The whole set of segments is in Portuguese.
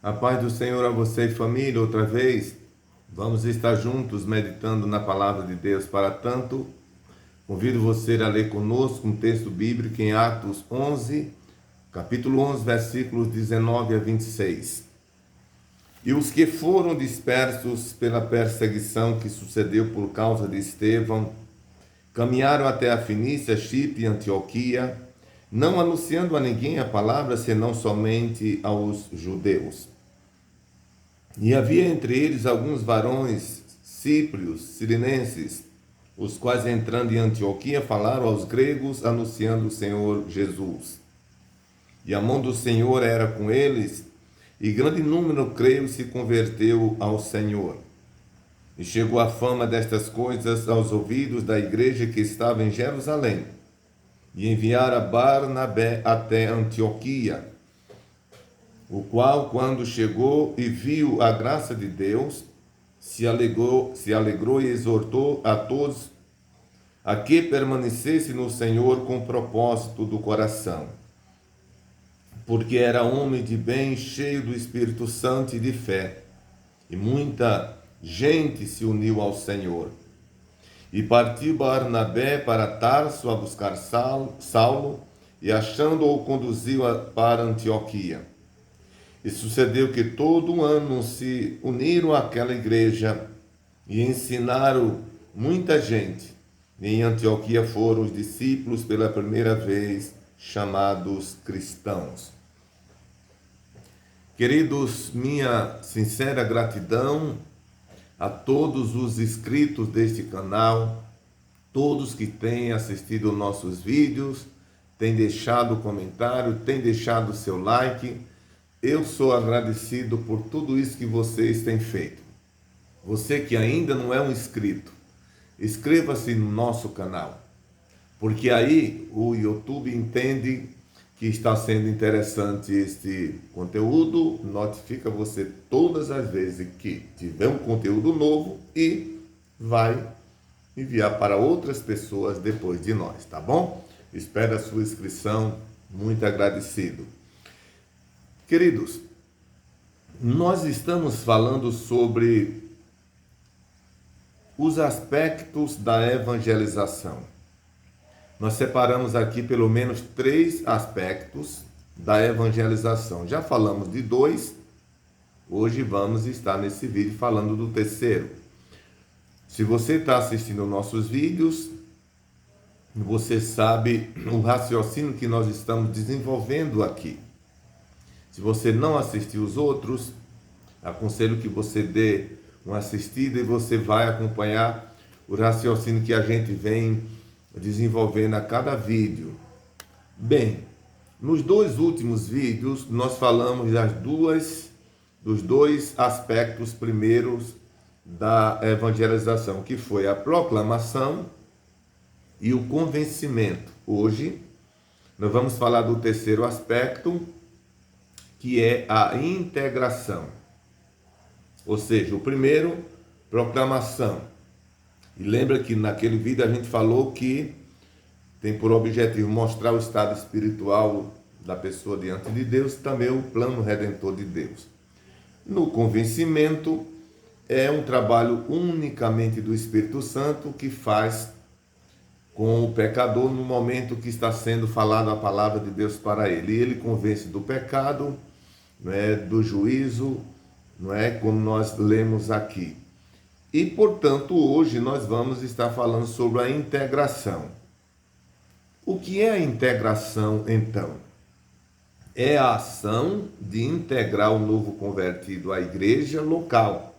A paz do Senhor a você e família, outra vez. Vamos estar juntos meditando na palavra de Deus. Para tanto, convido você a ler conosco um texto bíblico em Atos 11, capítulo 11, versículos 19 a 26. E os que foram dispersos pela perseguição que sucedeu por causa de Estevão, caminharam até a Fenícia, Chipre e Antioquia, não anunciando a ninguém a palavra, senão somente aos judeus. E havia entre eles alguns varões cíprios, sirinenses, os quais, entrando em Antioquia, falaram aos gregos, anunciando o Senhor Jesus. E a mão do Senhor era com eles, e grande número creio se converteu ao Senhor. E chegou a fama destas coisas aos ouvidos da igreja que estava em Jerusalém, e enviara Barnabé até Antioquia, o qual, quando chegou e viu a graça de Deus, se alegrou e exortou a todos a que permanecesse no Senhor com propósito do coração, porque era homem de bem, cheio do Espírito Santo e de fé, e muita gente se uniu ao Senhor. E partiu Barnabé para Tarso a buscar Saulo, e achando-o conduziu para Antioquia. E sucedeu que todo ano se uniram àquela igreja e ensinaram muita gente. E em Antioquia foram os discípulos pela primeira vez chamados cristãos. Queridos, minha sincera gratidão a todos os inscritos deste canal, todos que têm assistido nossos vídeos, têm deixado comentário, têm deixado seu like. Eu sou agradecido por tudo isso que vocês têm feito. Você que ainda não é um inscrito, inscreva-se no nosso canal, porque aí o YouTube entende que está sendo interessante este conteúdo, notifica você todas as vezes que tiver um conteúdo novo e vai enviar para outras pessoas depois de nós, tá bom? Espero a sua inscrição, muito agradecido. Queridos, nós estamos falando sobre os aspectos da evangelização. Nós separamos aqui pelo menos 3 aspectos da evangelização. Já falamos de 2, hoje vamos estar nesse vídeo falando do terceiro. Se você está assistindo nossos vídeos, você sabe o raciocínio que nós estamos desenvolvendo aqui. Se você não assistiu os outros, aconselho que você dê uma assistida e você vai acompanhar o raciocínio que a gente vem desenvolvendo a cada vídeo. Bem, nos 2 últimos vídeos nós falamos dos 2 aspectos primeiros da evangelização, que foi a proclamação e o convencimento. Hoje nós vamos falar do terceiro aspecto, que é a integração. Ou seja, o primeiro, proclamação. E lembra que naquele vídeo a gente falou que tem por objetivo mostrar o estado espiritual da pessoa diante de Deus e também o plano redentor de Deus. No convencimento, é um trabalho unicamente do Espírito Santo que faz com o pecador no momento que está sendo falada a palavra de Deus para ele. E ele convence do pecado, do juízo, como nós lemos aqui. E, portanto, hoje nós vamos estar falando sobre a integração. O que é a integração, então? É a ação de integrar o novo convertido à igreja local,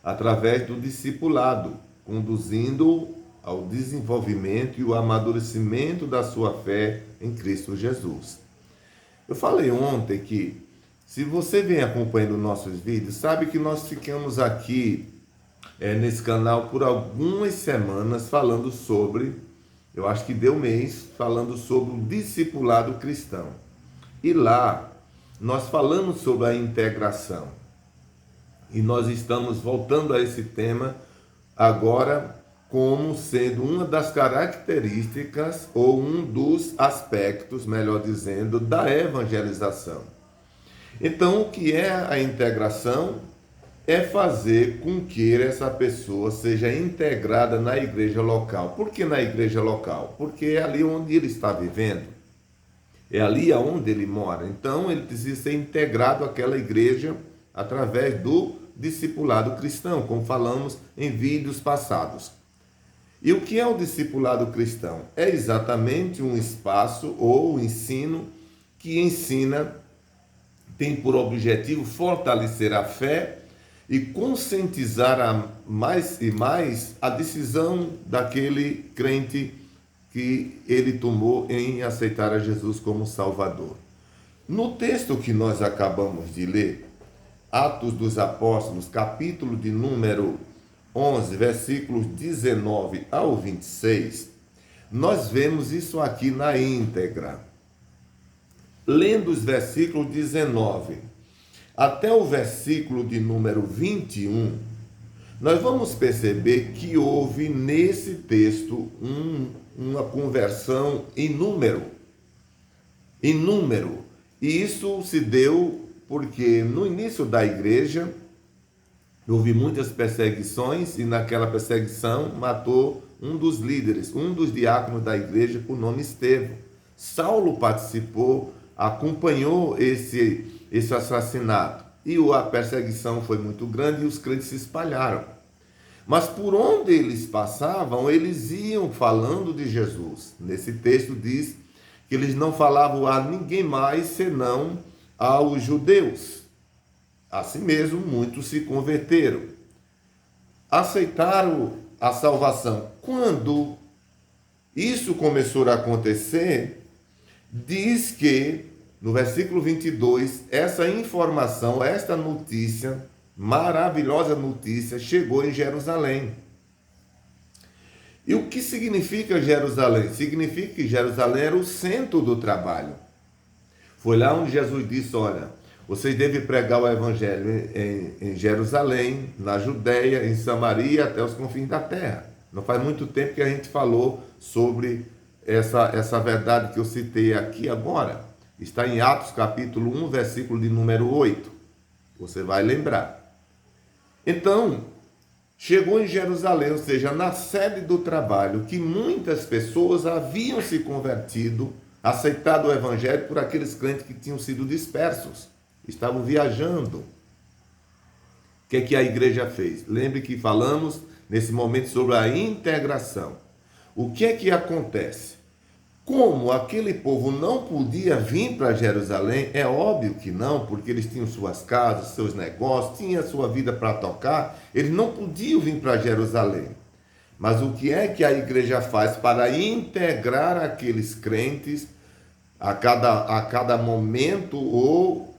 através do discipulado, conduzindo-o ao desenvolvimento e o amadurecimento da sua fé em Cristo Jesus. Eu falei ontem que, se você vem acompanhando nossos vídeos, sabe que nós ficamos aqui nesse canal por algumas semanas falando sobre, eu acho que deu mês, falando sobre o discipulado cristão. E lá nós falamos sobre a integração. E nós estamos voltando a esse tema agora como sendo uma das características ou um dos aspectos, melhor dizendo, da evangelização. Então, o que é a integração? É fazer com que essa pessoa seja integrada na igreja local. Por que na igreja local? Porque é ali onde ele está vivendo, é ali aonde ele mora. Então, ele precisa ser integrado àquela igreja através do discipulado cristão, como falamos em vídeos passados. E o que é o discipulado cristão? É exatamente um espaço ou ensino que ensina, tem por objetivo fortalecer a fé e conscientizar mais e mais a decisão daquele crente que ele tomou em aceitar a Jesus como Salvador. No texto que nós acabamos de ler, Atos dos Apóstolos, capítulo de número 11, versículos 19 ao 26, nós vemos isso aqui na íntegra. Lendo os versículos 19 até o versículo de número 21, nós vamos perceber que houve nesse texto uma conversão em número. E isso se deu porque no início da igreja houve muitas perseguições e naquela perseguição matou um dos líderes, um dos diáconos da igreja por nome Estevão. Saulo participou, acompanhou esse assassinato. E a perseguição foi muito grande e os crentes se espalharam. Mas por onde eles passavam, eles iam falando de Jesus. Nesse texto diz que eles não falavam a ninguém mais senão aos judeus. Assim mesmo, muitos se converteram. Aceitaram a salvação. Quando isso começou a acontecer, diz que no versículo 22, essa informação, esta notícia, maravilhosa notícia, chegou em Jerusalém. E o que significa Jerusalém? Significa que Jerusalém era o centro do trabalho. Foi lá onde Jesus disse, olha, vocês devem pregar o evangelho em Jerusalém, na Judéia, em Samaria, até os confins da terra. Não faz muito tempo que a gente falou sobre essa verdade que eu citei aqui agora. Está em Atos capítulo 1, versículo de número 8. Você vai lembrar. Então, chegou em Jerusalém, ou seja, na sede do trabalho, que muitas pessoas haviam se convertido, aceitado o evangelho por aqueles crentes que tinham sido dispersos, estavam viajando. O que é que a igreja fez? Lembre que falamos nesse momento sobre a integração. O que é que acontece? Como aquele povo não podia vir para Jerusalém, é óbvio que não, porque eles tinham suas casas, seus negócios, tinham a sua vida para tocar, eles não podiam vir para Jerusalém. Mas o que é que a igreja faz para integrar aqueles crentes a cada momento, ou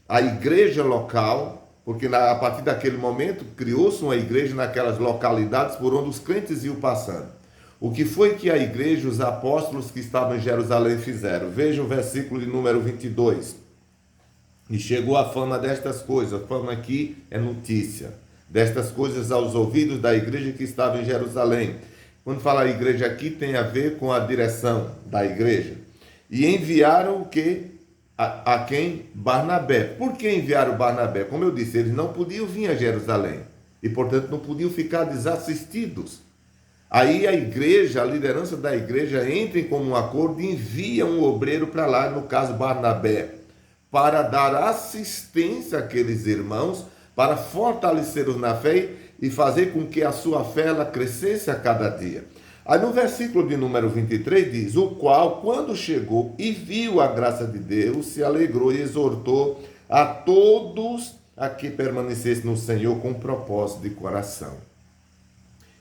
a igreja local, porque a partir daquele momento criou-se uma igreja naquelas localidades por onde os crentes iam passando. O que foi que a igreja, os apóstolos que estavam em Jerusalém fizeram? Veja o versículo de número 22. E chegou a fama destas coisas, a fama aqui é notícia, destas coisas aos ouvidos da igreja que estava em Jerusalém. Quando fala a igreja aqui, tem a ver com a direção da igreja. E enviaram o quê? A quem? Barnabé. Por que enviaram Barnabé? Como eu disse, eles não podiam vir a Jerusalém. E, portanto, não podiam ficar desassistidos. Aí a igreja, a liderança da igreja entra em comum acordo e envia um obreiro para lá, no caso Barnabé, para dar assistência àqueles irmãos, para fortalecê-los na fé e fazer com que a sua fé ela crescesse a cada dia. Aí no versículo de número 23 diz, o qual, quando chegou e viu a graça de Deus, se alegrou e exortou a todos a que permanecessem no Senhor com propósito de coração.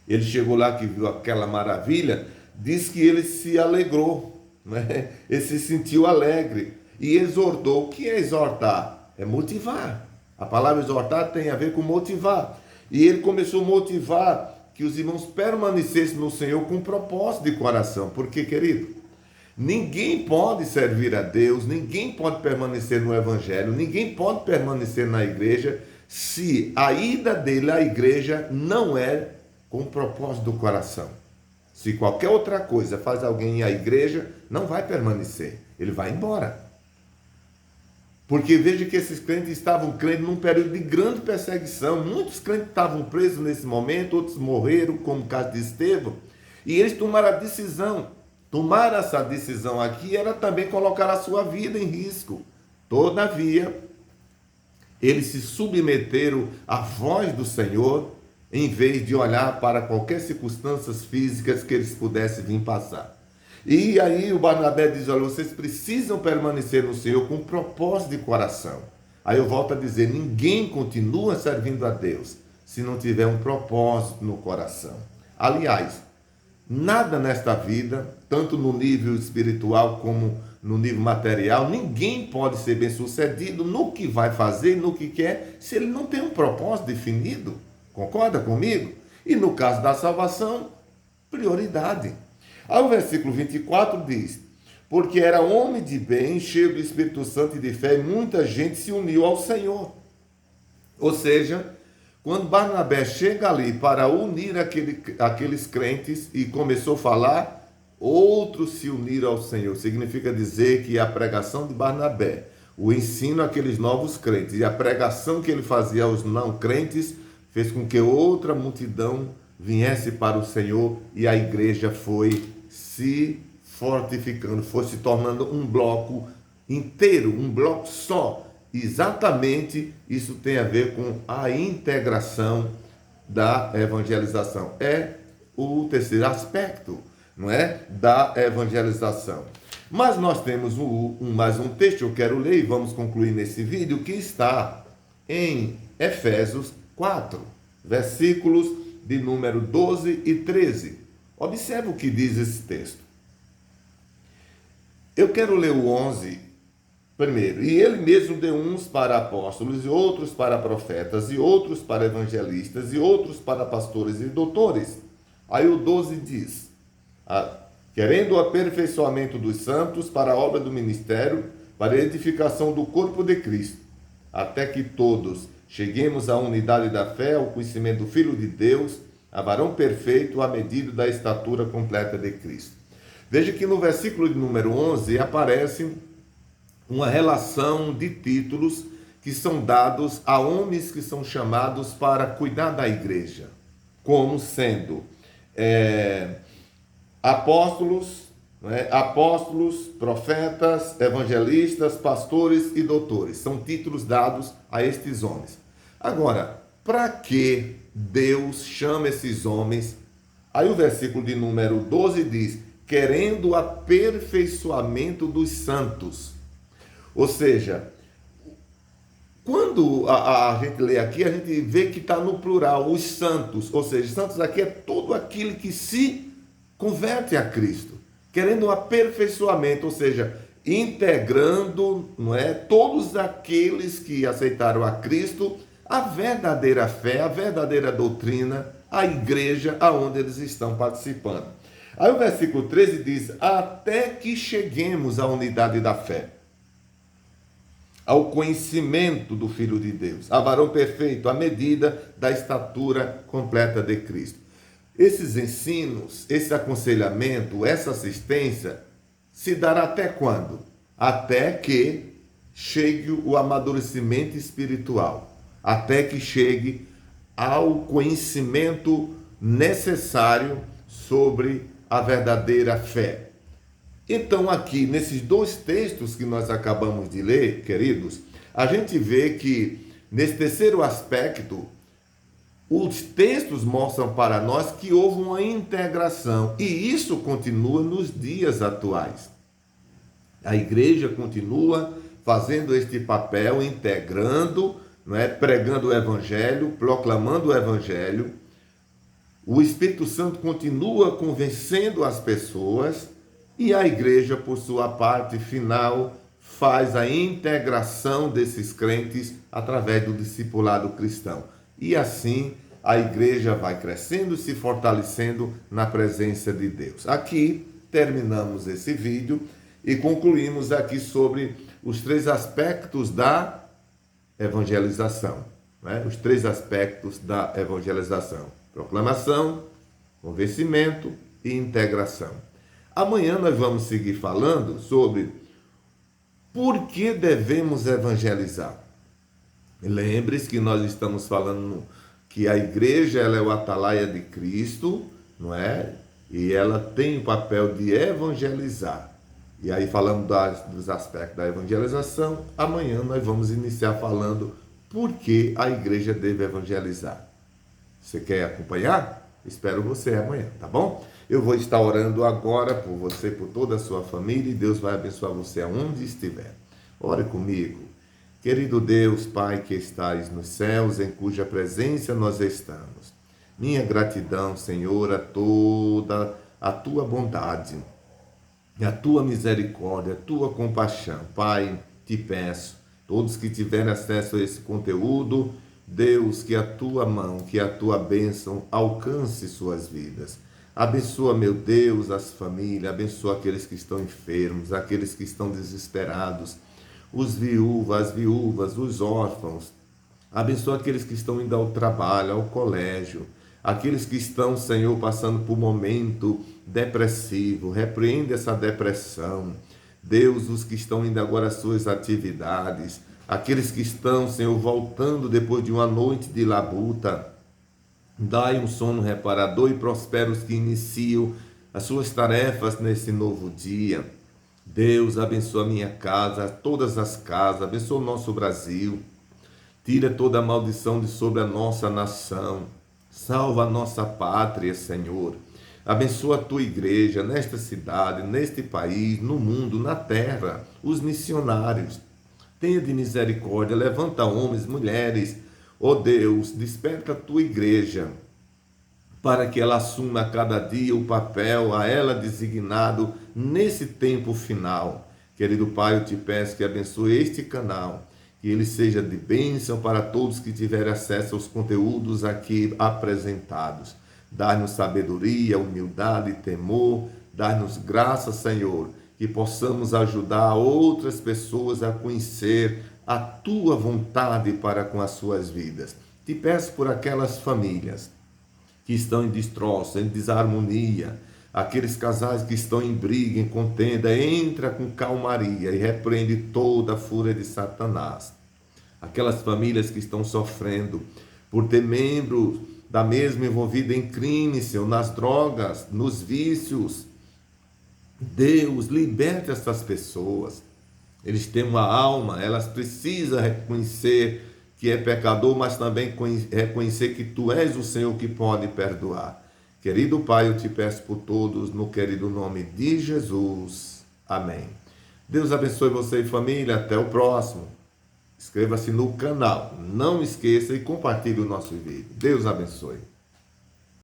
Ele chegou lá que viu aquela maravilha, diz que ele se alegrou, né? Ele se sentiu alegre e exortou. O que é exortar? É motivar. A palavra exortar tem a ver com motivar. E ele começou a motivar que os irmãos permanecessem no Senhor com propósito de coração. Porque, querido, ninguém pode servir a Deus, ninguém pode permanecer no Evangelho, ninguém pode permanecer na igreja se a ida dele à igreja não é com o propósito do coração. Se qualquer outra coisa faz alguém ir à igreja, não vai permanecer, ele vai embora. Porque veja que esses crentes estavam crendo num período de grande perseguição. Muitos crentes estavam presos nesse momento, outros morreram, como o caso de Estevão. E eles tomaram a decisão. Tomar essa decisão aqui era também colocar a sua vida em risco. Todavia, eles se submeteram à voz do Senhor, em vez de olhar para qualquer circunstâncias físicas que eles pudessem vir passar. E aí o Barnabé diz, olha, vocês precisam permanecer no Senhor com propósito de coração. Aí eu volto a dizer, ninguém continua servindo a Deus se não tiver um propósito no coração. Aliás, nada nesta vida, tanto no nível espiritual como no nível material, ninguém pode ser bem-sucedido no que vai fazer, no que quer, se ele não tem um propósito definido. Concorda comigo? E no caso da salvação, prioridade. Aí o versículo 24 diz, porque era homem de bem, cheio do Espírito Santo e de fé, e muita gente se uniu ao Senhor. Ou seja, quando Barnabé chega ali para unir aqueles crentes e começou a falar, outros se uniram ao Senhor. Significa dizer que a pregação de Barnabé, o ensino àqueles novos crentes e a pregação que ele fazia aos não crentes, fez com que outra multidão viesse para o Senhor e a igreja foi se fortificando, foi se tornando um bloco inteiro, um bloco só. Exatamente isso tem a ver com a integração da evangelização. É o terceiro aspecto, não é? Da evangelização. Mas nós temos mais um texto que eu quero ler e vamos concluir nesse vídeo, que está em Efésios 4, versículos de número 12 e 13. Observe o que diz esse texto. Eu quero ler o 11 primeiro. E ele mesmo deu uns para apóstolos, e outros para profetas, e outros para evangelistas, e outros para pastores e doutores. Aí o 12 diz, querendo o aperfeiçoamento dos santos para a obra do ministério, para a edificação do corpo de Cristo, até que todos cheguemos à unidade da fé, ao conhecimento do Filho de Deus, a varão perfeito, à medida da estatura completa de Cristo. Veja que no versículo de número 11 aparece uma relação de títulos que são dados a homens que são chamados para cuidar da igreja, como sendo apóstolos, apóstolos, profetas, evangelistas, pastores e doutores. São títulos dados a estes homens. Agora, para que Deus chama esses homens? Aí o versículo de número 12 diz, querendo o aperfeiçoamento dos santos. Ou seja, quando a gente lê aqui, a gente vê que está no plural, os santos. Ou seja, santos aqui é todo aquele que se converte a Cristo. Querendo um aperfeiçoamento, ou seja, integrando, não é, todos aqueles que aceitaram a Cristo, a verdadeira fé, a verdadeira doutrina, a igreja aonde eles estão participando. Aí o versículo 13 diz, até que cheguemos à unidade da fé, ao conhecimento do Filho de Deus, a varão perfeito, à medida da estatura completa de Cristo. Esses ensinos, esse aconselhamento, essa assistência, se dará até quando? Até que chegue o amadurecimento espiritual, até que chegue ao conhecimento necessário sobre a verdadeira fé. Então aqui, nesses dois textos que nós acabamos de ler, queridos, a gente vê que, nesse terceiro aspecto, os textos mostram para nós que houve uma integração, e isso continua nos dias atuais. A igreja continua fazendo este papel, integrando, não é? Pregando o evangelho, proclamando o evangelho. O Espírito Santo continua convencendo as pessoas, e a igreja, por sua parte final, faz a integração desses crentes através do discipulado cristão. E assim a igreja vai crescendo e se fortalecendo na presença de Deus. Aqui terminamos esse vídeo e concluímos aqui sobre os três aspectos da evangelização. Os três aspectos da evangelização: proclamação, convencimento e integração. Amanhã nós vamos seguir falando sobre Por que devemos evangelizar? Lembre-se que nós estamos falando que a igreja ela é o atalaia de Cristo, não é? E ela tem o papel de evangelizar. E aí falamos dos aspectos da evangelização. Amanhã nós vamos iniciar falando por que a igreja deve evangelizar. Você quer acompanhar? Espero você amanhã, tá bom? Eu vou estar orando agora por você, por toda a sua família, e Deus vai abençoar você aonde estiver. Ore comigo. Querido Deus, Pai que estais nos céus, em cuja presença nós estamos. Minha gratidão, Senhor, a toda a tua bondade, a tua misericórdia, a tua compaixão. Pai, te peço, todos que tiverem acesso a esse conteúdo, Deus, que a tua mão, que a tua bênção alcance suas vidas. Abençoa, meu Deus, as famílias, abençoa aqueles que estão enfermos, aqueles que estão desesperados, os viúvas, as viúvas, os órfãos. Abençoa aqueles que estão indo ao trabalho, ao colégio, aqueles que estão, Senhor, passando por um momento depressivo. Repreende essa depressão. Deus, os que estão indo agora às suas atividades, aqueles que estão, Senhor, voltando depois de uma noite de labuta, dai um sono reparador e prospera os que iniciam as suas tarefas nesse novo dia. Deus, abençoa a minha casa, todas as casas, abençoa o nosso Brasil, tira toda a maldição de sobre a nossa nação, salva a nossa pátria, Senhor. Abençoa a tua igreja nesta cidade, neste país, no mundo, na terra, os missionários. Tenha de misericórdia, levanta homens, mulheres. Ó Deus, desperta a tua igreja para que ela assuma a cada dia o papel a ela designado nesse tempo final. Querido Pai, eu te peço que abençoe este canal, que ele seja de bênção para todos que tiverem acesso aos conteúdos aqui apresentados. Dá-nos sabedoria, humildade e temor, dá-nos graça, Senhor, que possamos ajudar outras pessoas a conhecer a tua vontade para com as suas vidas. Te peço por aquelas famílias que estão em destroço, em desarmonia, aqueles casais que estão em briga, em contenda, entra com calmaria e repreende toda a fúria de Satanás. Aquelas famílias que estão sofrendo por ter membros da mesma envolvida em crimes, Senhor, nas drogas, nos vícios. Deus, liberte essas pessoas. Eles têm uma alma, elas precisam reconhecer que é pecador, mas também reconhecer que tu és o Senhor que pode perdoar. Querido Pai, eu te peço por todos, no querido nome de Jesus. Amém. Deus abençoe você e família. Até o próximo. Inscreva-se no canal. Não esqueça e compartilhe o nosso vídeo. Deus abençoe.